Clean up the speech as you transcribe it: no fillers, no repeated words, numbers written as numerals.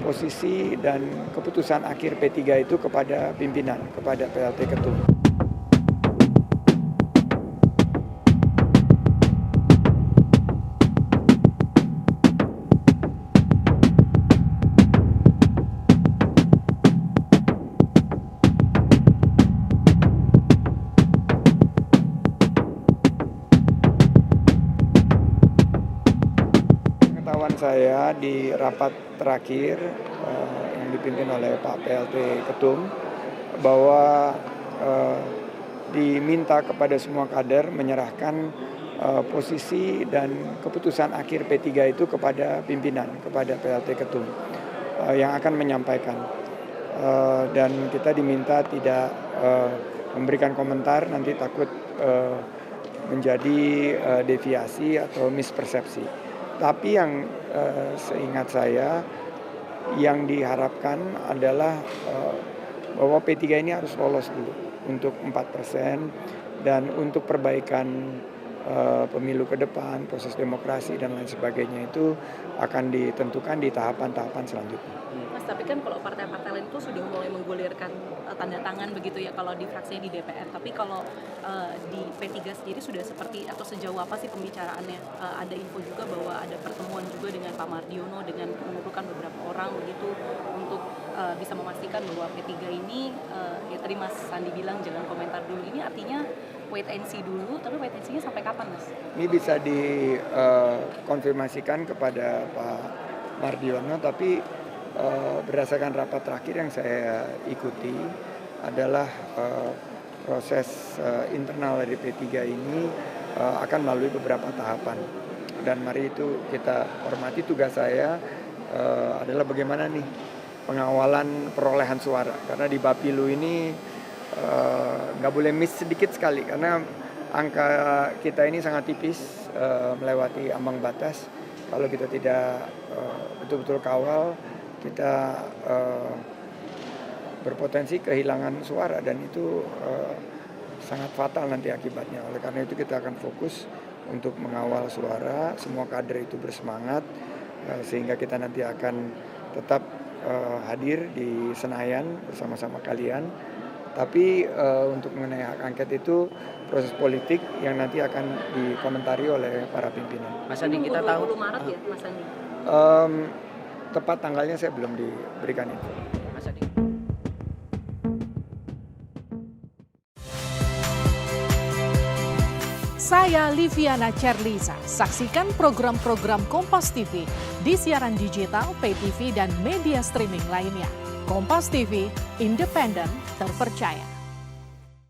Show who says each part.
Speaker 1: posisi dan keputusan akhir P3 itu kepada pimpinan, kepada PLT Ketum. Pengetahuan saya di rapat terakhir yang dipimpin oleh Pak PLT Ketum bahwa diminta kepada semua kader menyerahkan posisi dan keputusan akhir P3 itu kepada pimpinan, kepada PLT Ketum yang akan menyampaikan. Dan kita diminta tidak memberikan komentar, nanti takut menjadi deviasi atau mispersepsi. Tapi yang seingat saya yang diharapkan adalah bahwa P3 ini harus lolos dulu untuk 4% dan untuk perbaikan pemilu ke depan, proses demokrasi dan lain sebagainya itu akan ditentukan di tahapan-tahapan selanjutnya.
Speaker 2: Mas, tapi kan kalau partai-partai lain itu sudah mulai menggulirkan tanda tangan begitu ya kalau di fraksinya di DPR. Tapi kalau di P3 sendiri sudah seperti atau sejauh apa sih pembicaraannya? Ada info juga bahwa ada pertemuan juga dengan Pak Mardiono dengan mengumpulkan beberapa orang begitu untuk bisa memastikan bahwa P3 ini ya tadi Mas Sandi bilang jangan komentar dulu. Ini artinya wait and see dulu, tapi wait and see-nya sampai kapan, Mas?
Speaker 1: Ini bisa dikonfirmasikan kepada Pak Mardiono, tapi berdasarkan rapat terakhir yang saya ikuti adalah proses internal dari P3 ini akan melalui beberapa tahapan. Dan mari itu kita hormati. Tugas saya adalah bagaimana nih pengawalan perolehan suara. Karena di Bapilu ini nggak boleh miss sedikit sekali karena angka kita ini sangat tipis, melewati ambang batas. Kalau kita tidak betul-betul kawal, kita berpotensi kehilangan suara dan itu sangat fatal nanti akibatnya. Oleh karena itu kita akan fokus untuk mengawal suara, semua kader itu bersemangat sehingga kita nanti akan tetap hadir di Senayan bersama-sama kalian. Tapi untuk mengenai hak angket itu proses politik yang nanti akan dikomentari oleh para pimpinan.
Speaker 2: Mas Andi, kita tahu 20 Maret ya, Mas Andi?
Speaker 1: Tepat tanggalnya saya belum diberikan itu.
Speaker 2: Mas Andi.
Speaker 3: Saya Liviana Cerlisa. Saksikan program-program Kompas TV di siaran digital, pay TV, dan media streaming lainnya. Kompas TV, independen, terpercaya.